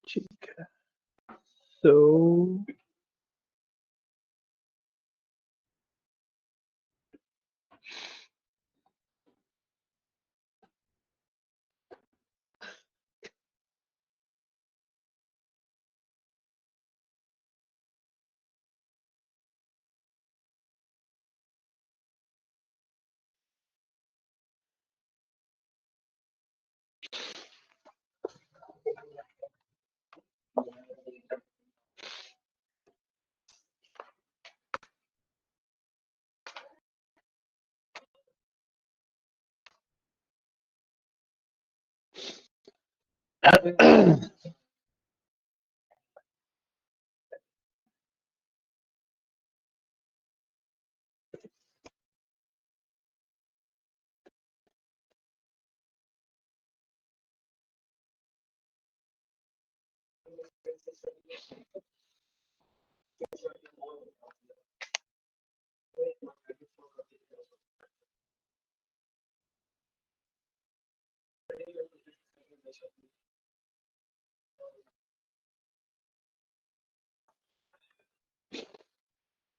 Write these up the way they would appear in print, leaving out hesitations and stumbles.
ठीक है, तो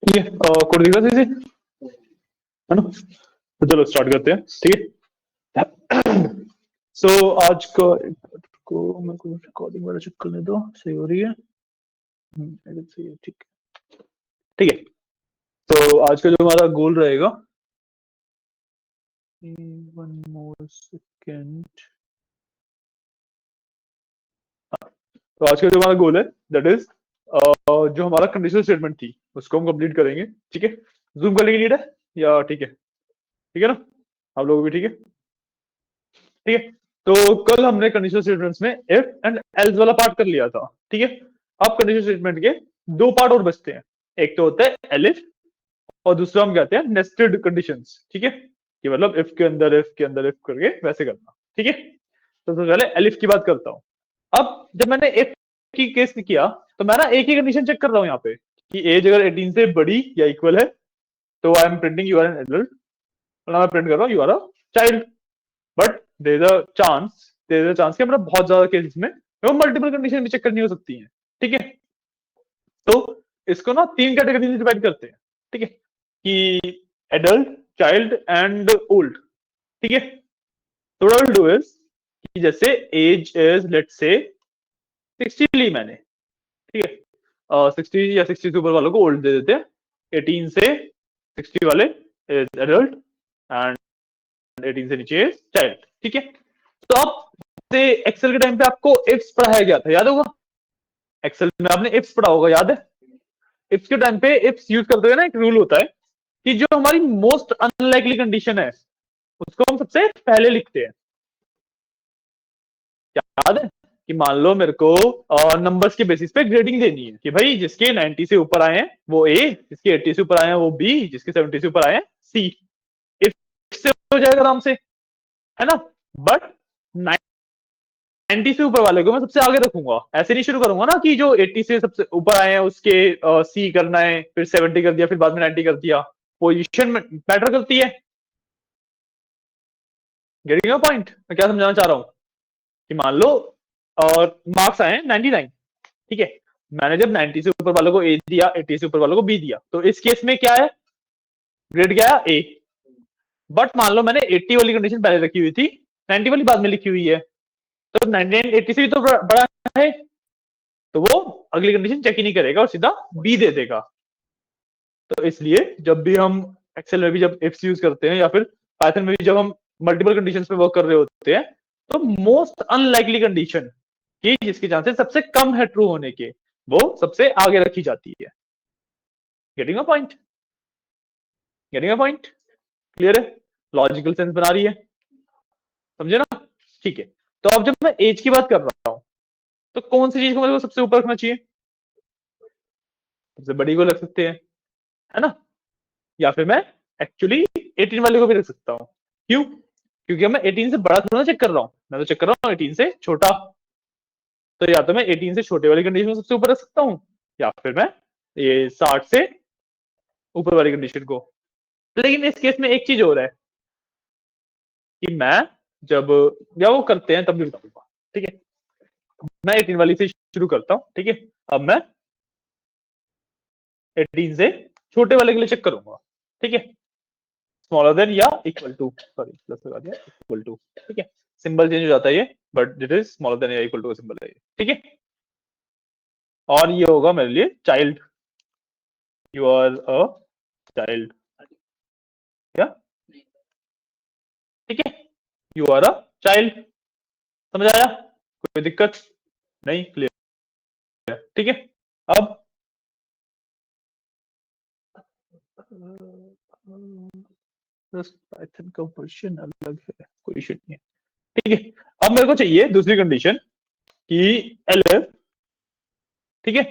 ये कोड दिखा दीजिए, है ना? तो चलो स्टार्ट करते हैं, ठीक है। सो आज को मेरे को रिकॉर्डिंग वाला चेक करने दो, सही हो रही है। सही है, ठीक है, ठीक है। तो आज का जो हमारा गोल रहेगा, वन मोर सेकेंड, तो आज का जो हमारा गोल है दैट इज जो हमारा कंडीशनल स्टेटमेंट थी उसको हम कंप्लीट करेंगे, ठीक है। जूम करने की नीड है या ठीक है ना? आप लोगों भी ठीक है, ठीक है। तो कल हमने कंडीशनल स्टेटमेंट्स में इफ एंड एल्स वाला पार्ट कर लिया था, ठीक है। अब कंडीशनल स्टेटमेंट के दो पार्ट और बचते हैं, एक तो होता है एलिफ और दूसरा हम कहते हैं नेस्टेड कंडीशंस, ठीक है। कि मतलब इफ के अंदर इफ के अंदर इफ करके वैसे करना, ठीक है। तो सबसे पहले एलिफ की बात करता हूँ। अब जब मैंने इफ की केस किया तो मैं ना एक ही कंडीशन चेक कर रहा हूँ यहाँ पे कि एज अगर 18 से बड़ी या इक्वल है तो I am printing you are an adult, और मैं प्रिंट कर रहा हूँ you are a child. But there is a chance कि मतलब बहुत ज्यादा केसेस में वो मल्टीपल कंडीशन भी चेक करनी हो सकती है, ठीक है। तो इसको ना तीन कैटेगरी में डिवाइड करते हैं, ठीक है, कि एडल्ट, चाइल्ड एंड ओल्ड, ठीक है। तो व्हाट विल डू इज कि जैसे एज इज लेट्स से 60 ली मैंने, ठीक है। 60 या 60 से ऊपर वालों को ओल्ड दे देते हैं, 18 से 60 वाले इज एडल्ट एंड 18 से नीचे इज चाइल्ड, ठीक है। तो आप से एक्सेल के टाइम पे आपको इफ्स पढ़ाया गया था, याद होगा? एक्सेल में आपने इफ्स पढ़ा होगा, याद है? इफ्स के टाइम पे इफ्स यूज करते हुए ना एक रूल होता है कि जो हमारी मोस्ट अनलाइकली कंडीशन है उसको हम सबसे पहले लिखते हैं, याद है? कि मान लो मेरे को नंबर्स के बेसिस पे ग्रेडिंग देनी है कि भाई जिसके 90 से ऊपर आए हैं वो ए, जिसके 80 से ऊपर आए हैं वो बी, जिसके 70 से ऊपर आए हैं सी। इफ से हो जाएगा आराम से, है ना? बट 90 से ऊपर वाले को मैं सबसे आगे रखूंगा, ऐसे नहीं शुरू करूंगा ना कि जो 80 से सबसे ऊपर आए हैं उसके सी करना है, फिर 70 कर दिया, फिर बाद में 90 कर दिया। पोजीशन मैटर करती है। गेटिंग पॉइंट मैं क्या समझाना चाह रहा हूं कि मान लो और मार्क्स आए 99, ठीक है। मैंने जब 90 से ऊपर वालों को ए दिया, 80 से ऊपर वालों को बी दिया, तो इस केस में क्या है? ग्रेड क्या है? ए। बट मान लो मैंने 80 वाली कंडीशन पहले रखी हुई थी, 90 वाली बाद में लिखी हुई है, तो 99 80 से भी तो बड़ा है, तो वो अगली कंडीशन चेक ही नहीं करेगा और सीधा बी दे देगा। तो इसलिए जब भी हम एक्सेल में भी जब इफ्स यूज करते हैं या फिर पाइथन में भी जब हम मल्टीपल कंडीशंस पे वर्क कर रहे होते हैं तो मोस्ट अनलाइकली कंडीशन की जिसके चांसेस सबसे कम है ट्रू होने के, वो सबसे आगे रखी जाती है। Getting a point? Getting a point? Clear है? लॉजिकल सेंस बना रही है, समझे ना? ठीक है। तो अब जब मैं एज की बात कर रहा हूं तो कौन सी चीज को मेरे को सबसे ऊपर रखना चाहिए? सबसे बड़ी को रख सकते हैं, है ना? या फिर मैं एक्चुअली 18 वाले को भी रख सकता हूँ। क्यों? क्योंकि मैं 18 से बड़ा थोड़ा चेक कर रहा हूँ, मैं तो चेक कर रहा हूँ 18 से छोटा। तो या तो मैं 18 से छोटे वाली कंडीशन को सबसे ऊपर रख सकता हूँ या फिर मैं ये 60 से ऊपर वाली कंडीशन को। लेकिन इस केस में एक चीज और है कि मैं जब या वो करते हैं तब भी बताऊंगा, ठीक है। मैं 18 वाली से शुरू करता हूँ, ठीक है। अब मैं 18 से छोटे वाले के लिए चेक करूंगा, ठीक है। स्मॉलर देन या इक्वल टू, सॉरी प्लस लगा दिया, इक्वल टू, ठीक है। सिंबल चेंज हो जाता है ये, but it is smaller than या इक्वल टू का सिंबल है ये, ठीक है। और ये होगा मेरे लिए child, you are a child, क्या, ठीक है, यू आर अ चाइल्ड। समझ आया, कोई दिक्कत नहीं, क्लियर, ठीक है। अब पाइथन का वर्जन अलग है, कोई इशू नहीं है, ठीक है। अब मेरे को चाहिए दूसरी कंडीशन कि एलएफ, ठीक है,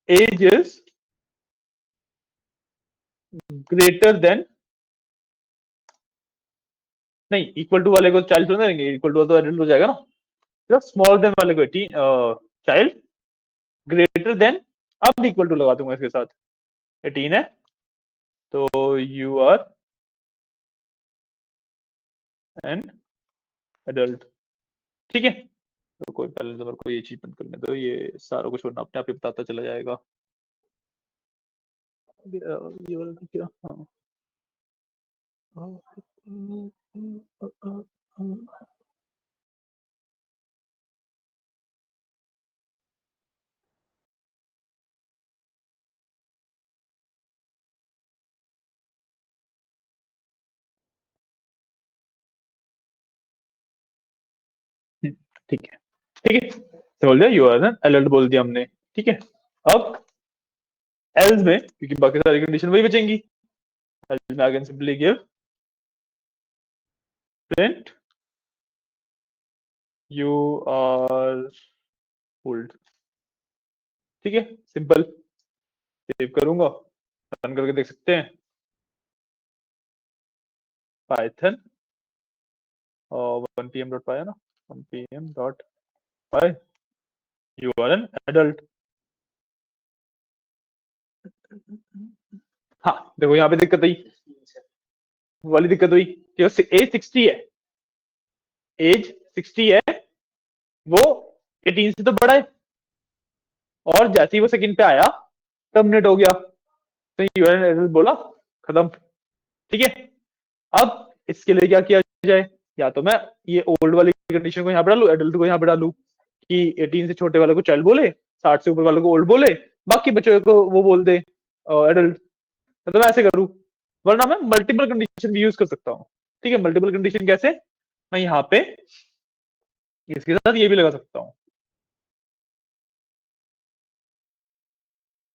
एज इज ग्रेटर देन, नहीं इक्वल टू वाले को चाइल्ड थोड़ा देंगे, इक्वल टू तो एडल्ट हो जाएगा ना, तो स्मॉल देन वाले को चाइल्ड, ग्रेटर देन, अब इक्वल टू लगा दूंगा इसके साथ, 18 है तो यू आर एन एडल्ट, ठीक है। तो कोई पहले तो मेरे को ये चीज बंद करने दो, ये सारा कुछ वरना अपने आप ही बताता चला जाएगा। ये वाला तो क्या, हाँ ठीक है, ठीक है, तो बोल दिया यू आर एन एडल्ट बोल दिया हमने, ठीक है। अब एल्स में, क्योंकि बाकी सारी कंडीशन वही बचेंगी, एल्स में I can simply give print you are old, ठीक है, सिंपल। सेव करूंगा, रन करके देख सकते हैं, पाइथन और 1pm डॉट पाई है ना, 1pm dot pi, you are an adult. हाँ देखो यहाँ पे दिक्कत आई, वाली दिक्कत हुई कि एज 60 है, एज 60 है, वो 18 से तो बड़ा है, और जैसे ही वो सेकंड पे आया टर्मिनेट हो गया, तो यूएन एडल्ट बोला, खत्म, ठीक है। अब इसके लिए क्या किया जाए, या तो मैं ये ओल्ड वाली कंडीशन को यहाँ पे डालू, एडल्ट को यहाँ पे डालू, कि 18 से छोटे वाले को चाइल्ड बोले, 60 से ऊपर वाले को ओल्ड बोले, बाकी बच्चों को वो बोल दे एडल्ट, तो मैं ऐसे करूँ। वरना मैं मल्टीपल कंडीशन भी यूज कर सकता हूँ, ठीक है। मल्टीपल कंडीशन कैसे, मैं यहाँ पे इसके साथ ये भी लगा सकता हूँ,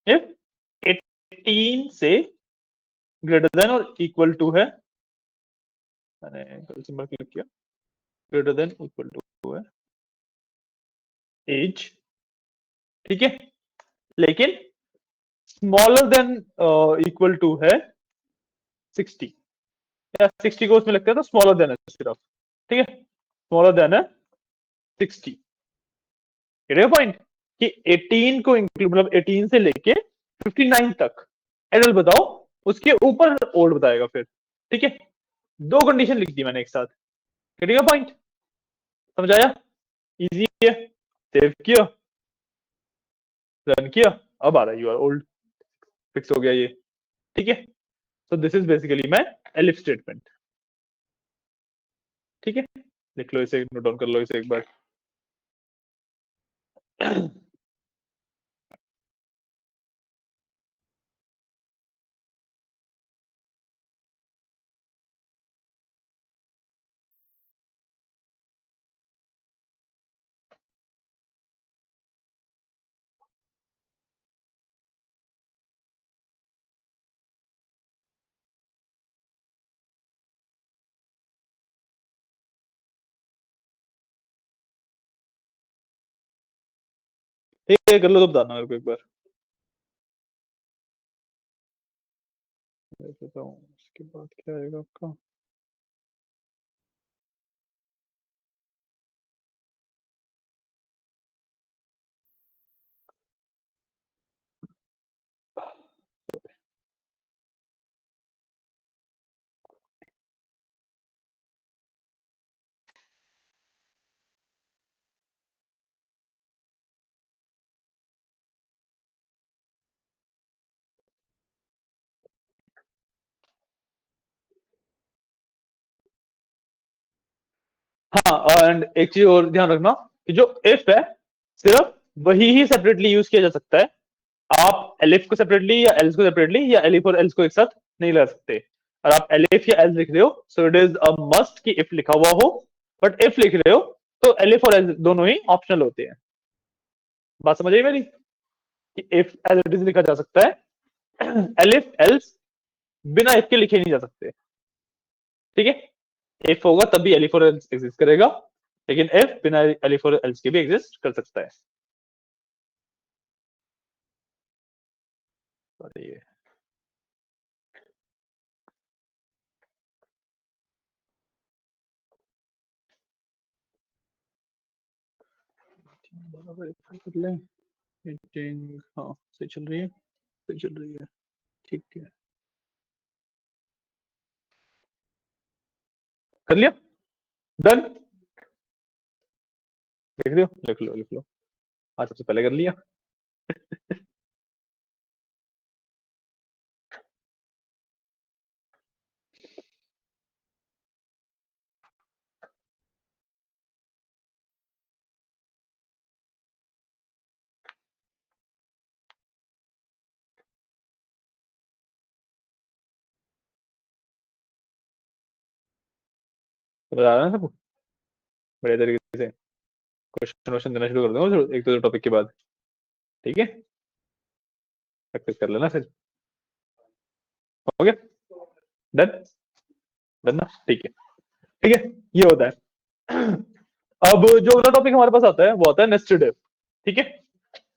इफ 18 से ग्रेटर देन और इक्वल टू है, मैंने सिंबल क्लिक किया, ग्रेटर देन इक्वल टू है एज, ठीक है, लेकिन स्मॉलर देन इक्वल टू है 60, या 60 को उसमें लगता है तो स्मॉलर देन है सिर्फ, ठीक है, स्मॉलर देन है 60, पॉइंट कि 18 को इंक्लूड, मतलब 18 से लेके 59 तक एडल्ट बताओ, उसके ऊपर ओल्ड बताएगा फिर, ठीक है। दो कंडीशन लिख दी मैंने एक साथ, पॉइंट, समझ आया, इजी है, सेव किया, रन किया, अब आ रहा है यू आर ओल्ड, फिक्स हो गया ये, ठीक है। So this is basically my elif statement, ठीक है। लिख लो इसे, नोट डाउन कर लो इसे एक बार। ठीक है, कर लो तो बताना मेरे को एक बार, मैं बताऊं उसके बाद क्या आएगा आपका। हाँ, एंड एक चीज और ध्यान रखना कि जो इफ है सिर्फ वही ही सेपरेटली यूज किया जा सकता है। आप एलिफ को सेपरेटली या एल्स को सेपरेटली या एलिफ और एल्स को एक साथ नहीं लगा सकते। और आप एलिफ या एल्स लिख रहे हो so it is a must कि इफ लिखा हुआ हो, बट इफ लिख रहे हो तो एलिफ और एल्स दोनों ही ऑप्शनल होते हैं। बात समझ आई मेरी कि इफ एज इट इज लिखा जा सकता है, एलिफ एल्स बिना इफ के लिखे नहीं जा सकते। ठीक है, इफ होगा तभी एलिफ और एल्स एग्जिस्ट करेगा, लेकिन इफ बिना एलिफ और एल्स के भी एग्जिस्ट कर सकता है। ये वेरीफाई कर लें। मीटिंग हाँ सही चल रही है, सही चल रही है, ठीक है। कर लिया, डन। लिख लो लिख लो लिख लो। आज सबसे पहले कर लिया। बता रहा है सब बढ़िया तरीके से। क्वेश्चन क्वेश्चन देना शुरू कर दूंगा एक दो टॉपिक के बाद। ठीक है, प्रैक्टिस कर लेना फिर। हो गया, डन। डन ना, ठीक है। ठीक है, ये होता है। अब जो अगला टॉपिक हमारे पास आता है वो आता है नेस्टेड इफ। ठीक है,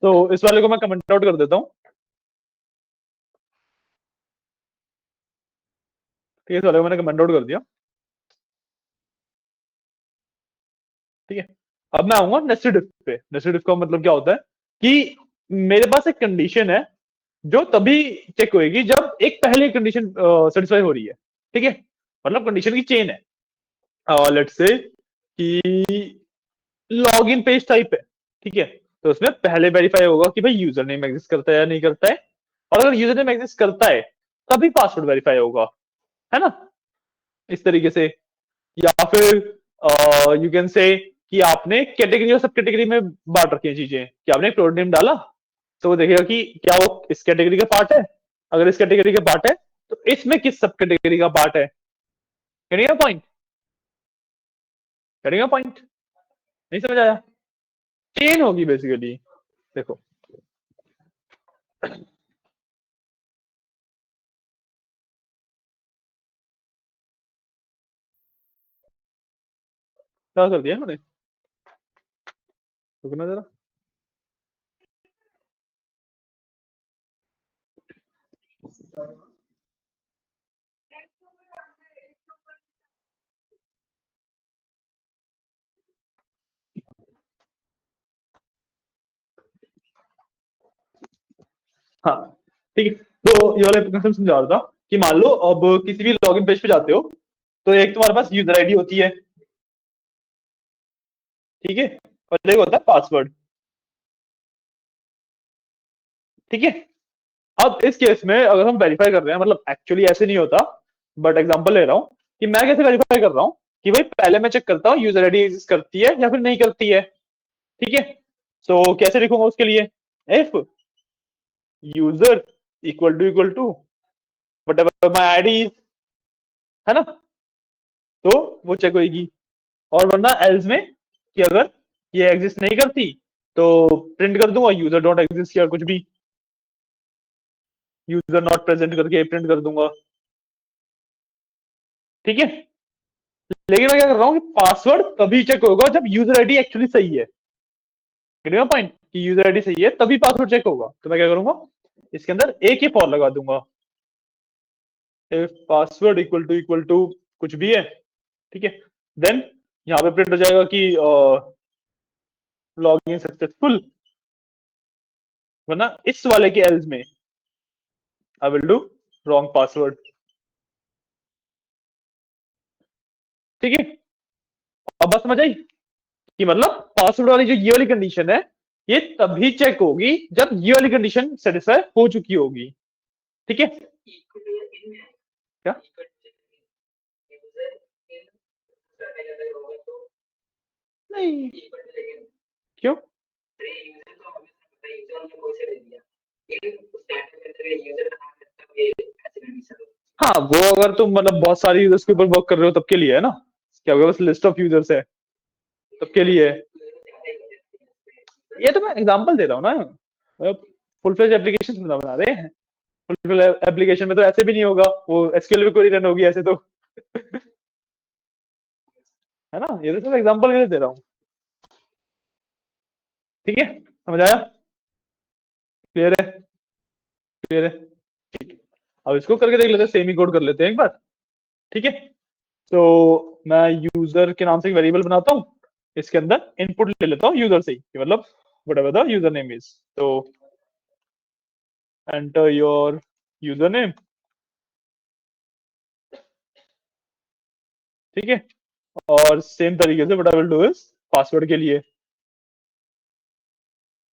तो इस वाले को मैं कमेंट आउट कर देता हूँ। ठीक है, इस वाले को मैंने कमेंट आउट कर दिया। ठीक है, अब मैं आऊंगा नेस्टेड इफ पे। नेस्टेड इफ का मतलब क्या होता है कि मेरे पास एक कंडीशन है जो तभी चेक होएगी जब एक पहले कंडीशन सेटिस्फाई हो रही है। ठीक है, मतलब कंडीशन की चेन है। लेट्स से कि लॉग इन पेज टाइप है। ठीक है, तो उसमें पहले वेरीफाई होगा कि भाई यूजर नेम एग्जिस्ट करता है या नहीं करता है, और अगर यूजर नेम एग्जिस्ट करता है तभी पासवर्ड वेरीफाई होगा, है ना, इस तरीके से। या फिर यू कैन से कि आपने कैटेगरी और सब कैटेगरी में बांट रखी है चीजें, कि आपने एक प्रोडक्ट नेम डाला तो वो देखेगा कि क्या वो इस कैटेगरी का पार्ट है। अगर इस कैटेगरी का पार्ट है तो इसमें किस सब कैटेगरी का पार्ट है। करेगा पॉइंट, करेगा पॉइंट, नहीं समझ आया। चेन होगी बेसिकली। देखो, क्या कर दिया मैंने, रुकना जरा। हाँ ठीक है, तो ये वाला कंसेप्ट समझा रहा था कि मान लो अब किसी भी लॉगिन पेज पे जाते हो तो एक तुम्हारे पास यूजर आईडी होती है। ठीक है, और एक होता है पासवर्ड। ठीक है, अब इस केस में अगर हम वेरीफाई कर रहे हैं, मतलब एक्चुअली ऐसे नहीं होता, बट एग्जांपल ले रहा हूं कि मैं कैसे वेरीफाई कर रहा हूं कि भाई पहले मैं चेक करता हूं यूजर आईडी एग्जिस्ट करती है या फिर नहीं करती है। ठीक है, तो कैसे लिखूंगा उसके लिए, if user equal to whatever my ID, है ना, तो वो चेक होगी। और वरना एल्स में कि अगर ये एग्जिस्ट नहीं करती तो प्रिंट कर दूंगा यूजर डॉट एग्जिस्ट या कुछ भी, यूजर नॉट प्रेजेंट करके प्रिंट कर दूंगा। ठीक है, लेकिन मैं क्या कर रहा हूँ कि पासवर्ड तभी चेक होगा जब यूजर आईडी एक्चुअली सही है। पॉइंट कि यूजर आईडी सही है तभी पासवर्ड चेक होगा, तो मैं क्या करूंगा इसके अंदर एक ही फॉर लगा दूंगा, इफ पासवर्ड इक्वल टू कुछ भी है। ठीक है, देन यहाँ पे प्रिंट हो जाएगा कि लॉग इन सक्सेसफुल, वरना इस वाले के एल्स में आई विल डू रॉन्ग पासवर्ड। ठीक है, अब बात समझ आई कि मतलब पासवर्ड वाली जो ये वाली कंडीशन है ये तभी चेक होगी जब ये वाली कंडीशन सेटिस्फाई हो चुकी होगी। ठीक है, क्या नहीं, क्यों? हाँ, वो अगर तुम मतलब बहुत सारी यूजर्स के ऊपर वर्क कर रहे हो तब के लिए है ना, क्या होगा, बस लिस्ट ऑफ यूजर्स है तब के लिए है। ये तो मैं एग्जांपल दे रहा हूँ ना, फुल फ्लेज एप्लीकेशन बना रहे हैं। फुल फ्लेज एप्लीकेशन में तो ऐसे भी नहीं होगा, वो एसक्यूएल भी क्वेरी रन होगी ऐसे तो। है ना, ये तो सिर्फ एग्जांपल के लिए दे रहा हूँ। ठीक है, समझ आया? क्लियर है? क्लियर है? ठीक है, अब इसको करके देख लेते हैं, सेमी कोड कर लेते हैं एक बार। ठीक है, तो मैं यूजर के नाम से एक वेरिएबल बनाता हूँ, इसके अंदर इनपुट ले लेता हूँ यूजर से ही, कि मतलब whatever the user name is, तो एंटर योर यूजर नेम। ठीक है, और सेम तरीके से what I will do is password के लिए,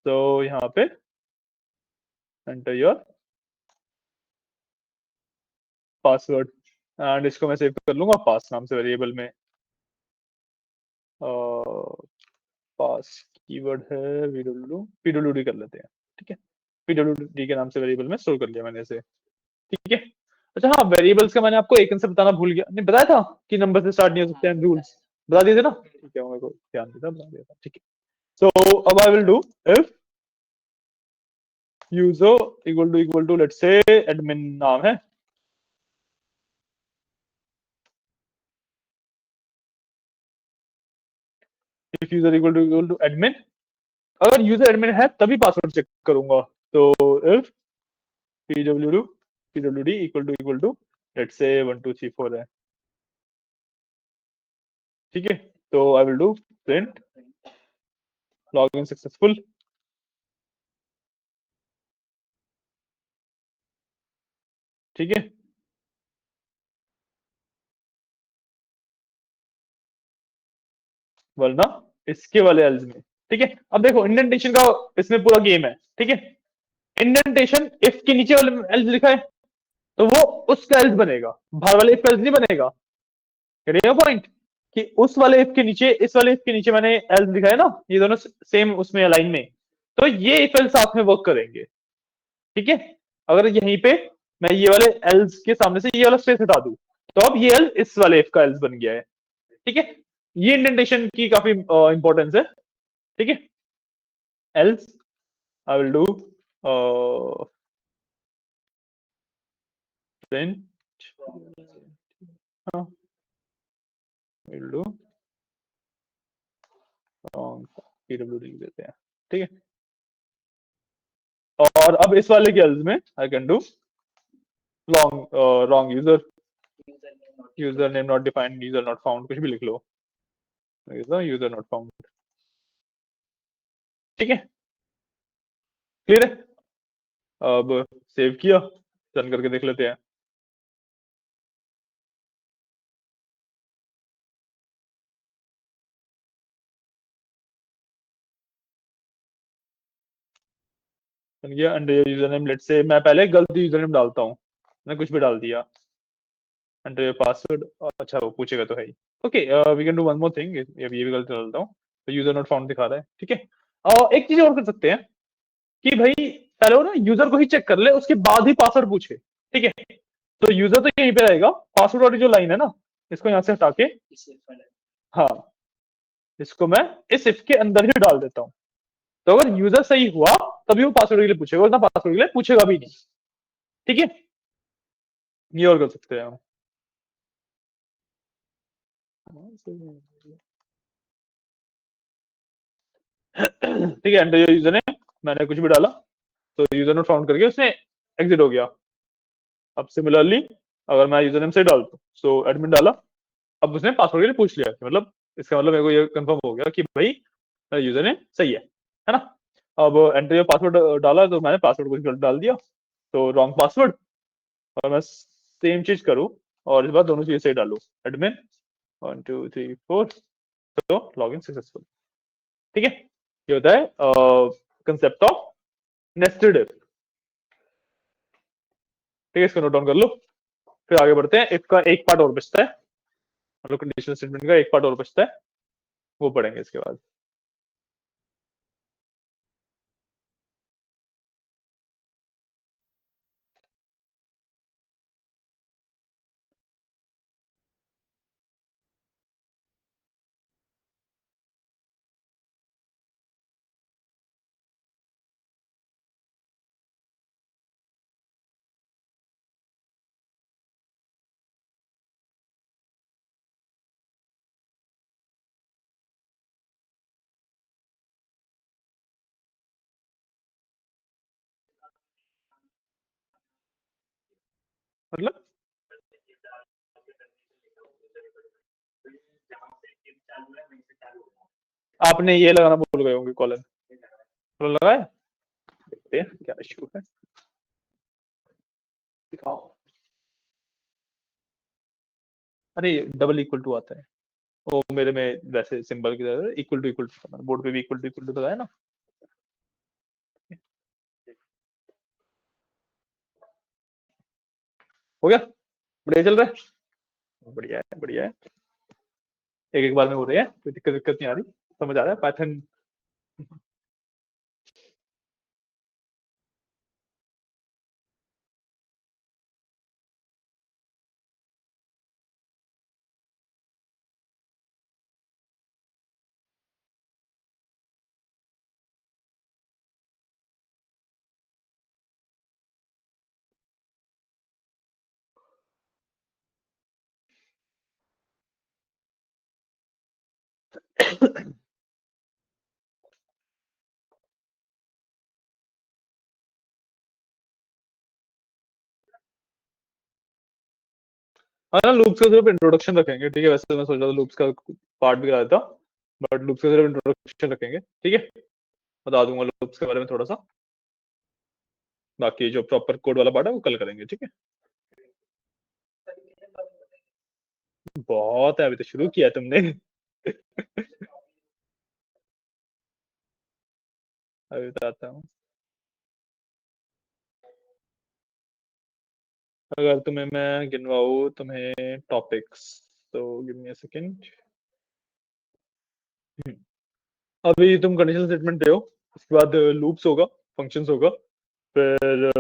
तो यहाँ पे एंटर योर पासवर्ड, एंड इसको मैं सेव कर लूंगा पास नाम से वेरिएबल में। पास कीवर्ड है पीडब्ल्यूडी कर लेते हैं। ठीक है, पीडब्ल्यूडी के नाम से वेरिएबल में स्टोर कर लिया मैंने इसे। ठीक है, अच्छा हाँ, वेरिएबल्स का मैंने आपको एक आंसर बताना भूल गया, नहीं बताया था कि नंबर से स्टार्ट नहीं हो सकते हैं रूल्स, बता दिए थे ना? ठीक है, मेरे को ध्यान नहीं था, बता दिया था। ठीक है, सो अब I will do if user equal to let's say admin नाम है, if user equal to admin, अगर यूजर एडमिन है तभी पासवर्ड चेक करूंगा, तो if pwd pwd let's say 1234 है। ठीक है, तो आई will do print login successful. ठीक है, वरना इसके वाले एल्स में। ठीक है, अब देखो इंडेंटेशन का इसमें पूरा गेम है। ठीक है, इंडेंटेशन इफ के नीचे वाले एल्स लिखा है तो वो उसका एल्स बनेगा, बाहर वाले इफ का एल्स नहीं बनेगा। पॉइंट कि उस वाले इफ के नीचे इस वाले इफ के नीचे मैंने एल्स लिखा है ना, ये दोनों सेम उसमें अलाइन में, तो ये इफ एल्स साथ में वर्क करेंगे। ठीक है, अगर यहीं पे मैं ये वाले एल्स के सामने से ये वाला स्पेस हटा दूं, तो अब ये एल्स इस वाले इफ का एल्स बन गया है। ठीक है, ये इंडेंटेशन की काफी इंपॉर्टेंस है। ठीक है, else I will do print will do pwd लिख देते हैं। ठीक है, और अब इस वाले के एल्स में I can do wrong user name not defined, user not found, कुछ भी लिख लो, यूजर नॉट फाउंड। ठीक है, क्लियर है? अब सेव किया, रन करके देख लेते हैं। बन गया, under user name let's say मैं पहले गलत यूजर नेम डालता हूँ, मैंने कुछ भी डाल दिया, अंडर पासवर्ड, अच्छा वो पूछेगा तो है ही। Okay, we can do one more thing, ये भी गलत डालता हूँ, तो यूजर नॉट फाउंड दिखा रहा है। ठीक है, एक चीज और कर सकते हैं कि भाई पहले वो ना यूजर को ही चेक कर ले, उसके बाद ही पासवर्ड पूछे। ठीक है, तो यूजर तो यहीं पे रहेगा, पासवर्ड वाली जो लाइन है ना, इसको यहाँ से हटा के, हाँ, इसको मैं इस इफ के अंदर ही डाल देता हूँ, तो अगर यूजर सही हुआ तभी वो पासवर्ड के लिए पूछेगा, वरना पासवर्ड के लिए पूछेगा भी नहीं। ठीक है, ये और कर सकते हैं हम। ठीक है, एंटर यूजर ने, मैंने कुछ भी डाला तो यूजर नोट फाउंड करके उसने एग्जिट हो गया। अब सिमिलरली अगर मैं यूजर नेम से डाल दूं, सो एडमिन डाला, अब उसने पासवर्ड के लिए पूछ लिया, मतलब इसका मतलब मेरे को ये कंफर्म हो गया कि भाई यूजर नेम सही है ना? अब एंटर योर पासवर्ड डाला तो मैंने पासवर्ड कुछ गलत डाल दिया, तो रॉन्ग पासवर्ड, और मैं सेम चीज करूं और इस बार दोनों चीज सही डालू, एडमिन 1 2 3 4, तो लॉगिन सक्सेसफुल। ठीक है, ये होता है कंसेप्ट ऑफ नेस्टेड इफ। ठीक है, इसको नोट डाउन कर लो, फिर आगे बढ़ते हैं। इफ का एक पार्ट और बचता है, मतलब कंडीशनल स्टेटमेंट का एक पार्ट और बचता है, वो पढ़ेंगे इसके बाद। मतलब आपने ये लगाना भूल गए होंगे कॉलन। कॉलन लगाया? देखते हैं क्या इशू है, दिखाओ। अरे डबल इक्वल टू आता है वो मेरे में, वैसे सिंबल की तरह इक्वल टू बोर्ड पे भी इक्वल टू बताया ना। हो गया, बढ़िया चल रहा है, बढ़िया है बढ़िया है। एक एक बार में हो रहे हैं, कोई दिक्कत दिक्कत नहीं आ रही, समझ आ रहा है पैटर्न। हाँ ना, लूप्स का सिर्फ इंट्रोडक्शन रखेंगे, ठीक है। वैसे मैं सोच रहा था लूप्स का पार्ट भी करा देता, बट लूप्स का सिर्फ इंट्रोडक्शन रखेंगे, ठीक है। बता दूंगा लूप्स के बारे में थोड़ा सा, बाकी जो प्रॉपर कोड वाला पार्ट है वो कल करेंगे, ठीक है। बहुत है, अभी तो शुरू किया है तुमने। अभी बताता हूँ। अगर तुम्हें मैं गिनवाऊँ तुम्हें टॉपिक्स, तो गिव मी अ सेकंड। अभी तुम कंडीशनल स्टेटमेंट दे हो, उसके बाद लूप्स होगा, फंक्शंस होगा, फिर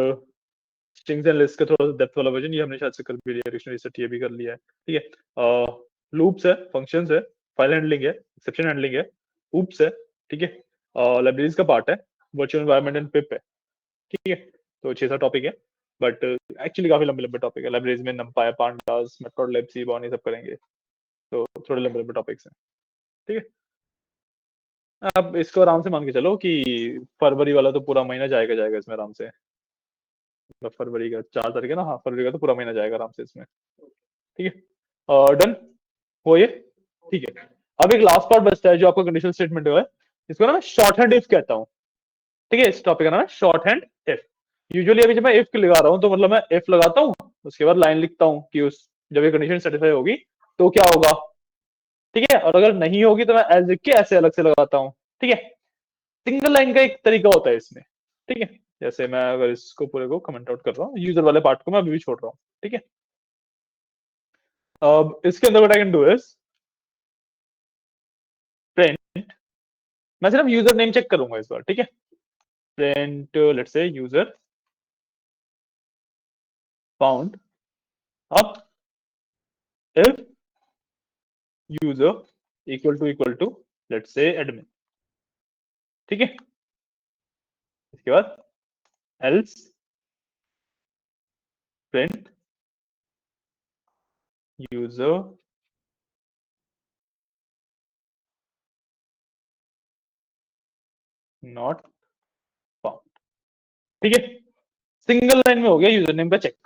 स्ट्रिंग्स एंड लिस्ट का थोड़ा सा डेप्थ वाला वर्जन, ये हमने शायद से कर भी लिया, डिक्शनरी सेट ये भी कर लिया है, ठीक है। लूप्स है, फंक्शंस है, फाइल हैंडलिंग है, एक्सेप्शन हैंडलिंग है, ऊप्स है, ठीक है। लाइब्रेरीज का पार्ट है, वर्चुअल एनवायरनमेंट एंड पिप है, ठीक है। तो 6-7 टॉपिक है, बट एक्चुअली काफी लंबे लंबे टॉपिक है। लाइब्रेरीज में नंपाई, पांडास, मेथड, सीबॉन, ये सब करेंगे, तो थोड़े लंबे लंबे टॉपिक्स हैं, ठीक है। अब इसको आराम से मान के चलो कि फरवरी वाला तो पूरा महीना जाएगा जाएगा इसमें आराम से। मतलब फरवरी का 4 तारीख है ना, हाँ, फरवरी का तो पूरा महीना जाएगा आराम से इसमें, ठीक है। डन हो ये, ठीक है। अब एक लास्ट पार्ट बचता है जो आपका कंडीशनल स्टेटमेंट है, इसको ना मैं शॉर्ट हैंड इफ कहता हूँ, ठीक है। इस टॉपिक का नाम है शॉर्ट हैंड इफ। यूजुअली अभी जब मैं इफ लगा रहा हूँ तो मतलब मैं इफ लगाता हूँ, उसके बाद लाइन लिखता हूँ कि उस जब ये कंडीशन सेटिस्फाई होगी तो क्या होगा, ठीक है। और अगर नहीं होगी तो मैं एज लिख के ऐसे अलग से लगाता हूँ, ठीक है। सिंगल लाइन का एक तरीका होता है इसमें, ठीक है। जैसे मैं अगर इसको पूरे को कमेंट आउट कर रहा हूँ, यूजर वाले पार्ट को मैं अभी भी छोड़ रहा हूँ, ठीक है। अब इसके अंदर what I can do is print, मैं सिर्फ यूजर नेम चेक करूंगा इस बार, ठीक है। Print let's say user found, अब if user equal to let's say admin, ठीक है। इसके बाद else print user not found, ठीक है। सिंगल लाइन में हो गया यूजर नेम का चेक,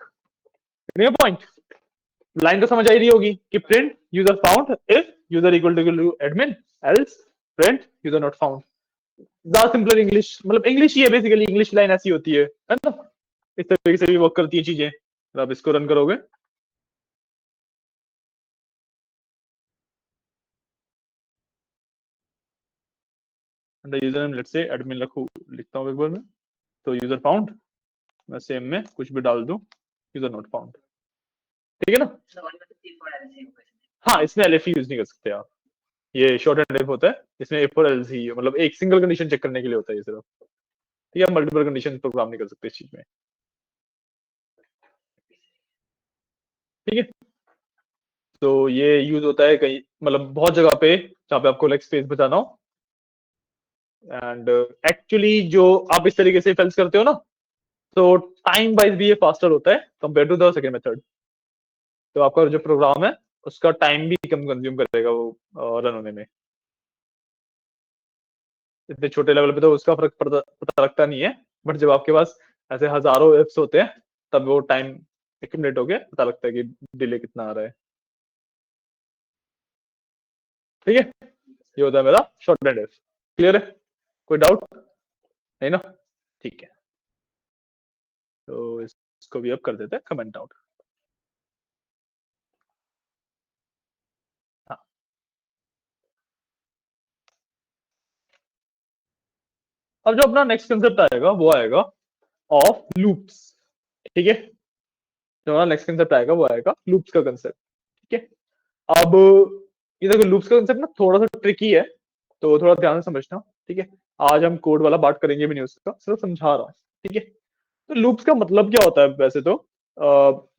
पॉइंट। लाइन तो समझ आई रही होगी कि print user found if user equal to admin, else print user not found. ज्यादा सिंपलर इंग्लिश, मतलब इंग्लिश ही है बेसिकली, इंग्लिश लाइन ऐसी होती है ना। इस तरीके से भी वर्क करती है चीजें। आप इसको रन करोगे, user name let's say admin लिखता हूँ एक बार में, तो यूजर फाउंड, मैं सेम में कुछ भी डाल दूं, यूजर नॉट फाउंड, ठीक है ना। हाँ, इसमें एलएफ यूज नहीं कर सकते आप, ये शॉर्ट एंड इफ होता है, इसमें इफ और एल्स ही है, मतलब एक सिंगल कंडीशन चेक करने के लिए होता है ये सिर्फ, ठीक है, मल्टीपल कंडीशन प्रोग्राम नहीं कर सकते इस चीज में, ठीक है। तो ये यूज होता है कहीं, मतलब बहुत जगह पे जहाँ पे आपको लाइक स्पेस बचाना हो, एंड एक्चुअली जो आप इस तरीके से फेल्स करते हो ना, तो टाइम वाइज भी ये फास्टर होता है compare to the second method. तो आपका जो प्रोग्राम है उसका टाइम भी कम कंज्यूम करेगा वो रन होने में। इतने छोटे लेवल पे तो उसका फर्क पता लगता नहीं है, बट जब आपके पास ऐसे हजारों एप्स होते हैं तब वो टाइम एक्यूमुलेट होके पता लगता है कि डिले कितना आ रहा है, ठीक है। ये होता है मेरा शॉर्ट एंड एफ। क्लियर है? कोई डाउट नहीं ना? ठीक है, तो इसको भी अब कर देते हैं कमेंट आउट। हाँ, अब जो अपना नेक्स्ट कंसेप्ट आएगा वो आएगा ऑफ लूप्स, ठीक है। जो हमारा नेक्स्ट कंसेप्ट आएगा वो आएगा लूप्स का कंसेप्ट, ठीक है। अब ये देखो लूप्स का कंसेप्ट ना थोड़ा सा ट्रिकी है, तो थोड़ा ध्यान से समझना, ठीक है। आज हम कोड वाला बात करेंगे भी नहीं उसका, सिर्फ समझा रहा हूँ, ठीक है। तो लूप्स का मतलब क्या होता है वैसे तो,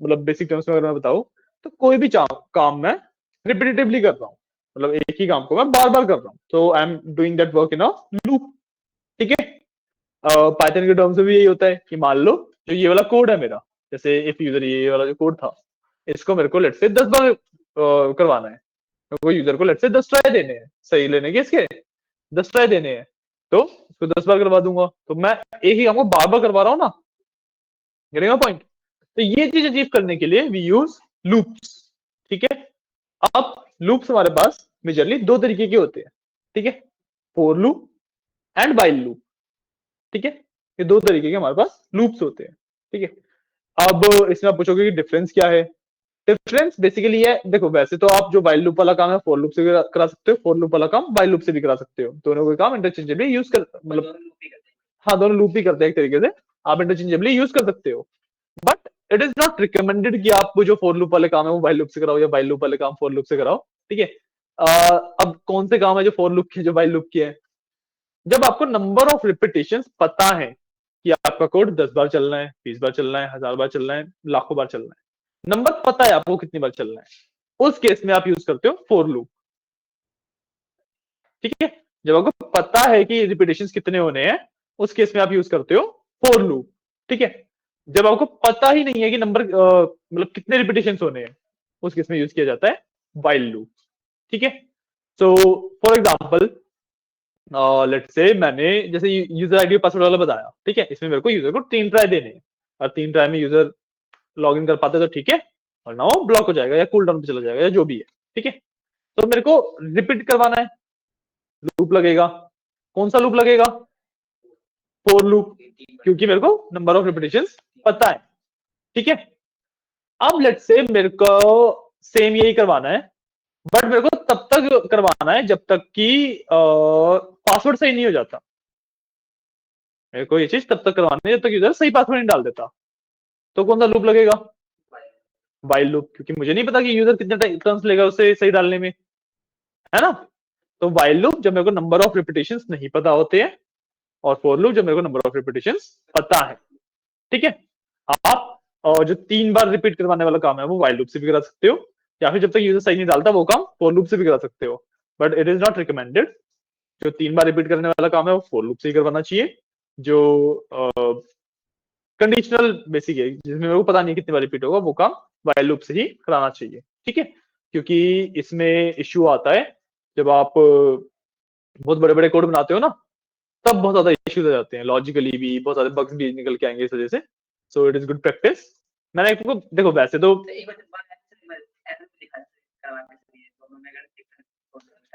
मतलब बेसिक टर्म्स में अगर मैं बताऊं, तो कोई भी काम मैं रिपीटेटिवली कर रहा हूँ, मतलब एक ही काम को मैं बार बार कर रहा हूँ, तो I am doing that work in a loop, ठीक है। पाइथन के टर्म्स में भी यही होता है कि मान लो जो ये वाला कोड है मेरा, जैसे इफ यूजर, ये वाला जो कोड था, इसको मेरे को लेट से 10 बार करवाना है, तो यूजर को लेट से 10 ट्राई देने हैं, सही लेने के इसके 10 ट्राई देने हैं, तो उसको 10 बार करवा दूंगा, तो मैं एक ही काम को बार बार करवा रहा हूँ ना, गेटिंग पॉइंट। तो ये चीज अचीव करने के लिए वी यूज लूप्स, ठीक है। अब लूप्स हमारे पास मेजरली दो तरीके के होते हैं, ठीक है, for loop and while loop, ठीक है। ये दो तरीके के हमारे पास लूप्स होते हैं, ठीक है। अब इसमें आप पूछोगे कि डिफरेंस क्या है। डिफरेंस बेसिकली है, देखो वैसे तो आप जो वाइल लूप वाला काम है फोर लूप से भी करा सकते हो, फोर लूप वाला काम वाइल लूप से भी करा सकते हो, दोनों को काम इंटरचेंजेबली यूज कर, मतलब हाँ दोनों लूप ही करते हैं एक तरीके से, आप इंटरचेंजेबली यूज कर सकते हो, but it is not recommended कि आप जो फोर लूप वाले काम है वो वाइल लूप से कराओ, या वाइल लूप वाले काम फोर लूप से कराओ, ठीक है। अब कौन से काम है जो फोर लूप के, जो वाइल लूप के है, जब आपको नंबर ऑफ रिपीटेशन पता है कि आपका कोड 10 बार चलना है, 20 बार चलना है, 1000 बार चलना है, लाखों बार चलना है, नंबर पता है आपको कितनी बार चलना है, उस केस में आप यूज करते हो फोर लूप, ठीक है। जब आपको पता है कि रिपीटेशन कितने होने हैं, उस केस में आप यूज करते हो फोर लूप, ठीक है। जब आपको पता ही नहीं है कि नंबर मतलब कितने रिपीटेशन होने हैं, उस केस में यूज किया जाता है वाइल लूप, ठीक है। So for example let's say मैंने जैसे यूजर आईडी और पासवर्ड वाला बताया, ठीक है, इसमें मेरे को यूजर को 3 ट्राई देने हैं, और 3 ट्राई में यूजर लॉग इन कर पाते तो ठीक है, और ना वो ब्लॉक हो जाएगा या कूल डाउन पे चला जाएगा या जो भी है, ठीक है। तो मेरे को रिपीट करवाना है, लूप लगेगा, कौन सा लूप लगेगा? फोर लूप, क्योंकि मेरे को नंबर ऑफ रिपीटेशन पता है, ठीक है। अब लेट्स से मेरे को सेम यही करवाना है, बट मेरे को तब तक करवाना है जब तक कि पासवर्ड सही नहीं हो जाता, मेरे को ये चीज तब तक करवानी है जब तक यूजर सही पासवर्ड नहीं डाल देता, तो कौन सा लूप लगेगा? वाइल लूप, क्योंकि मुझे नहीं पता कि यूजर कितने टर्न्स लेगा उसे सही डालने में, है ना। तो वाइल लूप जब मेरे को नंबर ऑफ रिपीटेशन नहीं पता होते हैं, और फोर लूप जब मेरे को नंबर ऑफ रिपीटेशन पता है, ठीक है। आप जो 3 बार रिपीट करवाने वाला काम है वो वाइल लूप से भी करा सकते हो, या फिर जब तक यूजर सही नहीं डालता वो काम फोर लूप से भी करा सकते हो, but it is not recommended, जो 3 बार रिपीट करने वाला काम है वो फोर लूप से ही करवाना चाहिए, जो कंडीशनल बेसिक है जिसमें मेरे को पता नहीं कितनी बार रिपीट होगा, वो काम वाइल लूप से ही कराना चाहिए, ठीक है। क्योंकि इसमें इश्यू आता है जब आप बहुत बड़े बड़े कोड बनाते हो ना, तब बहुत ज्यादा इश्यूज आ जाते हैं, लॉजिकली भी बहुत सारे बग्स भी निकल के आएंगे इस वजह से। So it is good practice. मैंने आपको देखो वैसे तो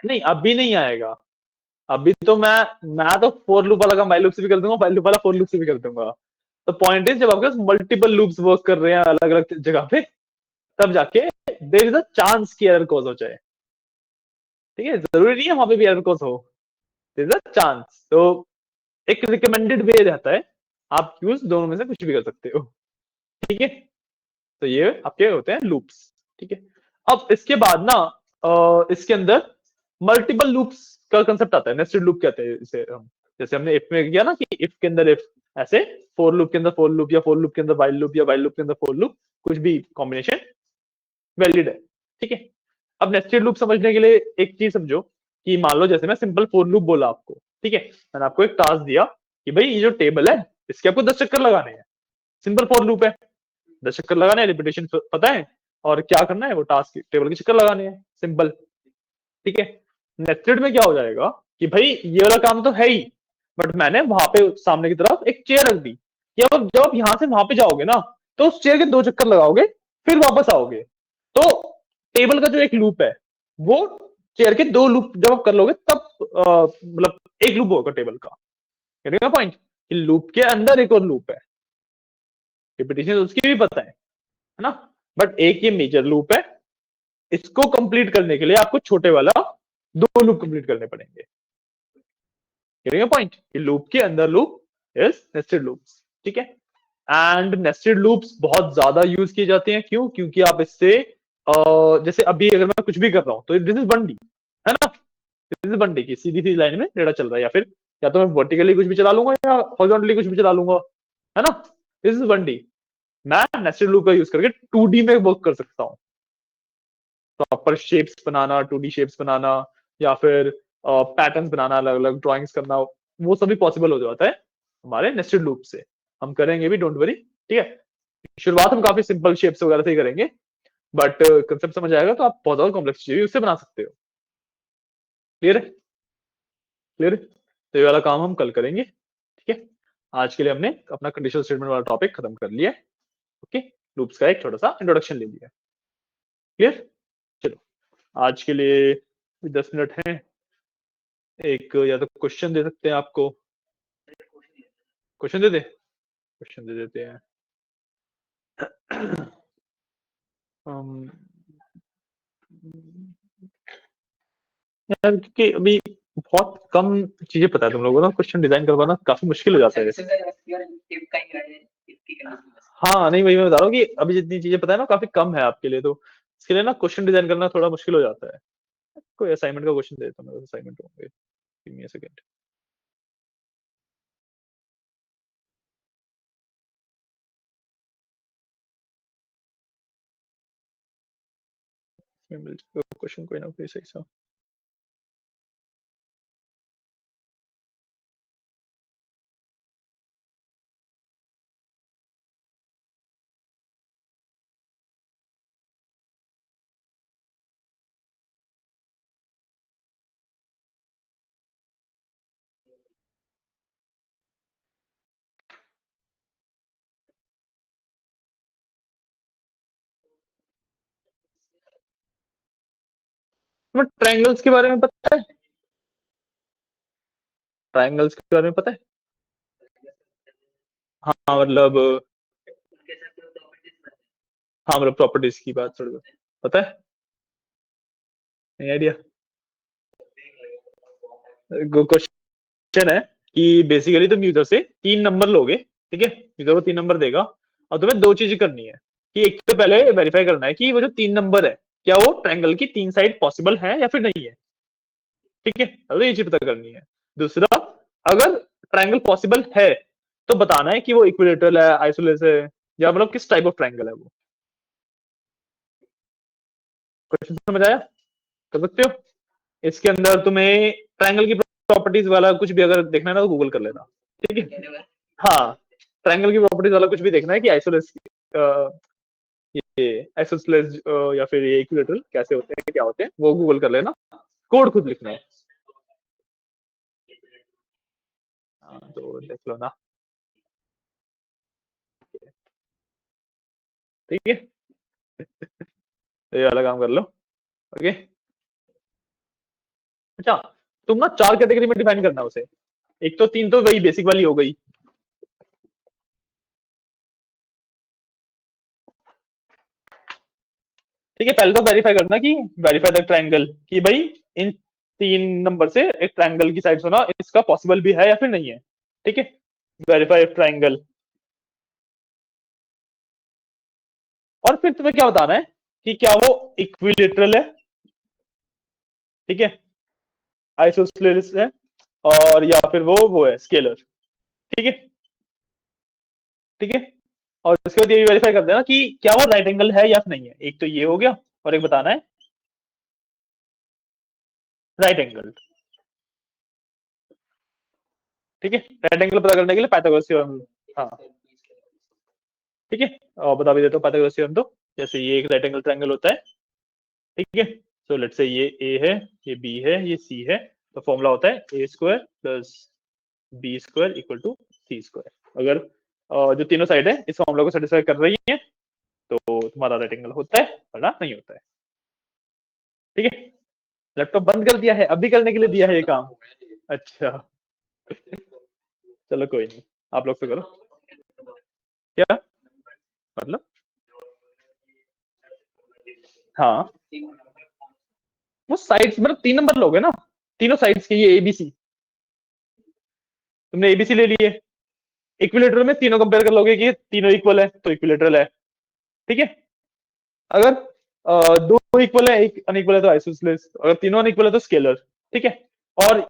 नहीं, अभी नहीं आएगा, अभी तो मैं तो फोर लूप वाला काम वाइल लूप से भी कर दूंगा, वाइल लूप वाला फोर लूप से भी कर दूंगा। तो पॉइंट इज जब आपके पास मल्टीपल लूप्स वर्क कर रहे हैं अलग अलग जगह पे, तब जाके देयर इज अ चांस कि एरर कॉज हो जाए, ठीक है, जरूरी नहीं है वहां पे भी एरर कॉज हो, देयर इज अ चांस। तो एक रिकमेंडेड वे रहता है, आप यूज दोनों में से कुछ भी कर सकते हो, ठीक है। तो ये आपके होते हैं लूप्स, ठीक है। अब इसके बाद ना इसके अंदर मल्टीपल लूप्स का कंसेप्ट आता है, नेस्टेड लूप कहते हैं इसे हम। जैसे हमने इफ में किया ना कि इफ के अंदर इफ, ऐसे फोर लूप के अंदर फोर लूप, या फोर लूप के अंदर वाइल लूप, या वाइल लूप के अंदर फोर लूप, कुछ भी कॉम्बिनेशन वैलिड है। ठीक है, अब नेस्टेड लूप समझने के लिए एक चीज समझो कि मान लो जैसे मैं सिंपल फोर लूप बोला आपको, ठीक है, मैंने आपको एक टास्क दिया कि भाई ये जो टेबल है इसके आपको 10 चक्कर लगाने हैं, सिंपल फोर लूप है, 10 चक्कर लगाने हैं, रिपीटेशन पता है, और क्या करना है, वो टास्क टेबल के चक्कर लगाने हैं, सिंपल। ठीक है, नेस्टेड में क्या हो जाएगा कि भाई ये वाला काम तो है ही, बट मैंने वहां पे सामने की तरफ एक चेयर रख दी, कि अब जब आप यहां से वहां पे जाओगे ना, तो उस चेयर के 2 चक्कर लगाओगे, फिर वापस आओगे, तो टेबल का जो एक लूप है वो चेयर के 2 लूप जब आप कर लोगे तब मतलब एक लूप होगा टेबल का। पॉइंट कि लूप के अंदर एक और लूप है, रिपीटेशन उसकी भी पता है ना, बट एक ये मेजर लूप है, इसको कंप्लीट करने के लिए आपको छोटे वाला 2 लूप कंप्लीट करने पड़ेंगे। पॉइंट, लूप के अंदर लूप इज नेस्टेड लूप्स। ठीक है, एंड नेस्टेड लूप्स बहुत ज्यादा यूज किए जाते हैं, क्यों? क्योंकि आप इससे जैसे अभी अगर मैं कुछ भी कर रहा हूं तो दिस इज बंडी, है ना, दिस इज बंडी की सीधी सी लाइन में डेटा चल रहा है, या फिर या तो मैं वर्टिकली कुछ भी चला लूंगा या हॉरिजॉन्टली कुछ भी चला लूंगा, है ना, दिस इज बंडी। मैं नेस्टेड लूप का यूज करके 2D में वर्क कर सकता हूँ, प्रॉपर शेप्स बनाना, 2D शेप्स बनाना, या फिर पैटर्न्स बनाना, अलग अलग ड्राइंग्स करना, वो सभी पॉसिबल हो जाता है हमारे नेस्टेड लूप से। हम करेंगे भी, डोंट वरी। ठीक है, शुरुआत हम काफी सिंपल शेप्स वगैरह से ही करेंगे, बट कंसेप्ट समझ आएगा तो आप बहुत ज्यादा कॉम्प्लेक्स चीज उससे बना सकते हो। क्लियर है? क्लियर है? तो ये वाला काम हम कल करेंगे। ठीक है, आज के लिए हमने अपना कंडीशनल स्टेटमेंट वाला टॉपिक खत्म कर लिया है। ओके, लूप्स का एक छोटा सा इंट्रोडक्शन ले लिया। क्लियर? चलो, आज के लिए 10 मिनट हैं, एक या तो क्वेश्चन दे सकते हैं आपको, क्वेश्चन दे दे, क्वेश्चन दे देते हैं। यार क्योंकि अभी बहुत कम चीजें पता है तुम लोगों को ना, क्वेश्चन डिजाइन करवाना काफी मुश्किल हो जाता है। हाँ नहीं, वही मैं बता रहा हूँ कि अभी जितनी चीजें पता है ना काफी कम है आपके लिए, तो इसके लिए ना क्वेश्चन डिजाइन करना थोड़ा मुश्किल हो जाता है। कोई असाइनमेंट का क्वेश्चन दे देता हूँ, मेरे असाइनमेंट होंगे, give me a second. Question कोई ना कोई सही सा। तुम्हें ट्रायंगल्स के बारे में पता है? ट्रायंगल्स के बारे में पता है? हाँ मतलब, हाँ मतलब प्रॉपर्टीज की बात थोड़ी बहुत पता है, नहीं आइडिया। क्वेश्चन है कि बेसिकली तुम यूजर से 3 नंबर लोगे, ठीक है, यूजर को 3 नंबर देगा, और तुम्हें 2 चीजें करनी है कि एक तो पहले वेरीफाई करना है कि वो जो 3 नंबर है क्या वो ट्रायंगल की 3 साइड पॉसिबल है या फिर नहीं है। ठीक है, अब ये चीज पता करनी है। दूसरा, अगर ट्रायंगल पॉसिबल है तो बताना है कि वो इक्विलेटरल है, आइसोलेस है, या मतलब किस टाइप ऑफ ट्रायंगल है वो। क्वेश्चन समझ आया? कर सकते हो? इसके अंदर तुम्हें ट्रायंगल की प्रॉपर्टीज वाला कुछ भी अगर देखना है ना तो गूगल कर लेना। ठीक है, हाँ, ट्रायंगल की प्रॉपर्टीज वाला कुछ भी देखना है कि आइसोलेस, ये आइसोसेलेस या फिर ये इक्विलेटरल कैसे होते हैं, क्या होते हैं, वो गूगल कर लेना, कोड खुद लिखना है। हाँ, तो देख लो ना। ठीक है, तो ये वाला काम कर लो। ओके, अच्छा, तुम ना 4 कैटेगरी में डिफाइन करना उसे। एक तो 3 तो वही बेसिक वाली हो गई। ठीक है, पहले तो वेरीफाई करना कि वेरीफाई द ट्रायंगल, कि भाई इन 3 नंबर से एक ट्रायंगल की साइड होना इसका पॉसिबल भी है या फिर नहीं है। ठीक है, वेरीफाई ट्रायंगल, और फिर तुम्हें क्या बताना है कि क्या वो इक्विलेटरल है। ठीक है, आइसोसेलेस है, और या फिर वो है स्केलर। ठीक है, ठीक है। और उसके बाद ये वेरीफाई कर देना कि क्या वो राइट एंगल है या नहीं है। एक तो ये हो गया, और एक बताना है राइट एंगल। ठीक है, राइट एंगल पता करने के लिए पाइथागोरस थ्योरम। हाँ, ठीक है। और बता भी देता हूँ पाइथागोरस थ्योरम। तो जैसे ये एक राइट एंगल ट्रायंगल होता है, ठीक है। सो लेट्स से ये ए है, ये बी है, ये सी है। तो फॉर्मूला होता है A square plus B square equal to C square. अगर जो तीनों साइड है इस फॉर्मूला को सेटिस्फाई कर रही है तो तुम्हारा राइट एंगल होता है, वरना नहीं होता है। ठीक है। लैपटॉप बंद कर दिया है, अभी करने के लिए दिया है ये काम। अच्छा, चलो कोई नहीं, आप लोग तो करो। क्या मतलब? हाँ, वो साइड्स मतलब 3 नंबर लोगे ना, तीनों साइड्स के, ये एबीसी। तुमने एबीसी ले लिए, इक्विलेटरल में तीनों कंपेयर कर लोगे कि तीनों इक्वल है तो इक्विलेटरल है। ठीक है। अगर दो इक्वल है एक अनइक्वल है तो आइसोसेलेस, अगर तीनों अनइक्वल है तो स्केलर। ठीक है। और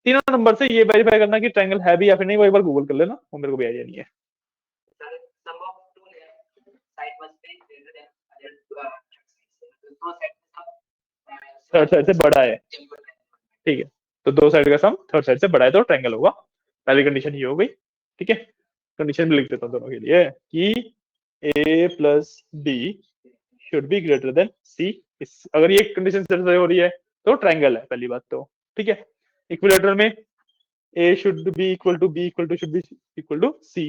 तीनों नंबर से ये वेरीफाई करना कि ट्रायंगल है भी या फिर नहीं, वो एक बार गूगल कर लेना, वो मेरे को भी आइडिया नहीं है। थर्ड साइड से बड़ा है, ठीक है। तो दो साइड का सम थर्ड साइड से बड़ा है तो ट्रायंगल होगा। पहली कंडीशन ये हो गई। ठीक है। कंडीशन भी लिख देता हूँ दोनों के लिए कि A plus B should be greater than C. अगर ये कंडीशन सेटिस्फाई हो रही है तो ट्रायंगल है, पहली बात तो। ठीक है। इक्विलेटरल में A should be equal to B equal to should be equal to C.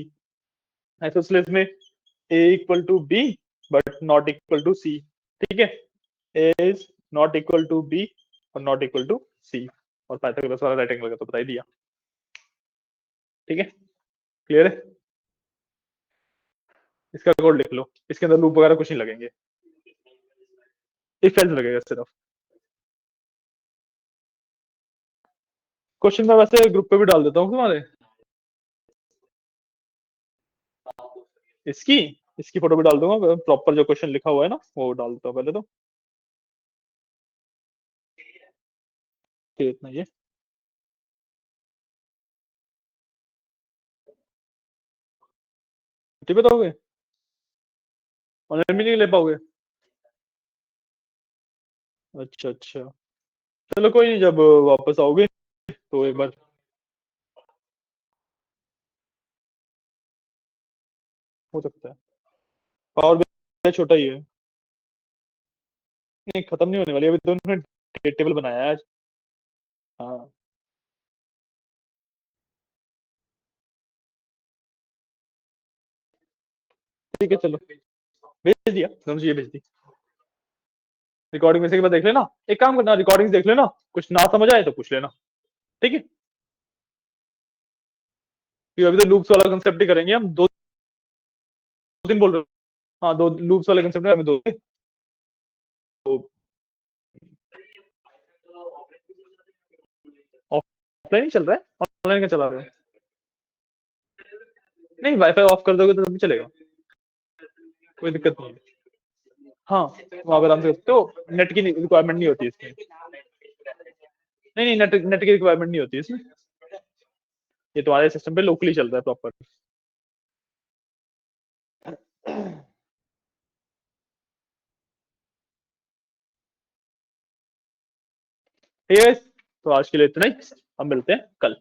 Isosceles में A equal to B but not equal to C. ठीक है। A is not equal to B और नॉट इक्वल टू सी। और Pythagoras वाला right angle का तो बता ही दिया। ठीक है, क्लियर है। इसका कोड लिख लो, इसके अंदर लूप वगैरह कुछ नहीं लगेंगे, इफ एल्स लगेगा सिर्फ। क्वेश्चन मैं वैसे ग्रुप पे भी डाल देता हूँ तुम्हारे। इसकी इसकी फोटो भी डाल दूंगा, प्रॉपर जो क्वेश्चन लिखा हुआ है ना वो डाल देता हूँ पहले तो। फिर इतना ये छुट्टी पे दोगे, ऑनलाइन भी नहीं ले पाओगे? अच्छा अच्छा, चलो कोई नहीं, जब वापस आओगे तो एक बार। हो सकता है, पावर भी छोटा ही है। नहीं, खत्म नहीं होने वाली अभी तो, उन्होंने टेबल बनाया है आज। हाँ, ठीक है चलो, भेज दिया दोनों चीजें भेज दी। रिकॉर्डिंग में से एक बार देख लेना, एक काम करना रिकॉर्डिंग देख लेना, कुछ ना समझ आए तो पूछ लेना। ठीक है, क्योंकि अभी तो लूप्स वाला कंसेप्ट ही करेंगे हम, 2 दिन बोल रहे हो। हाँ, दो लूप्स वाले कंसेप्ट में हमें दो तो। ऑफलाइन ही चल रहा है, ऑनलाइन का चला रहा है। नहीं, वाईफाई ऑफ कर दोगे तो तब भी चलेगा, कोई दिक्कत नहीं है। हाँ, वहां पर आराम से सकते हो, नेट की रिक्वायरमेंट नहीं होती इसमें। नहीं नहीं, नेट नेट की रिक्वायरमेंट नहीं होती इसमें, ये तुम्हारे सिस्टम पे लोकली चल रहा है प्रॉपर। ठीक है, तो आज के लिए इतना ही, हम मिलते हैं कल।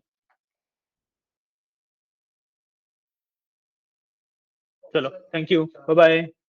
चलो, थैंक यू, बाय बाय।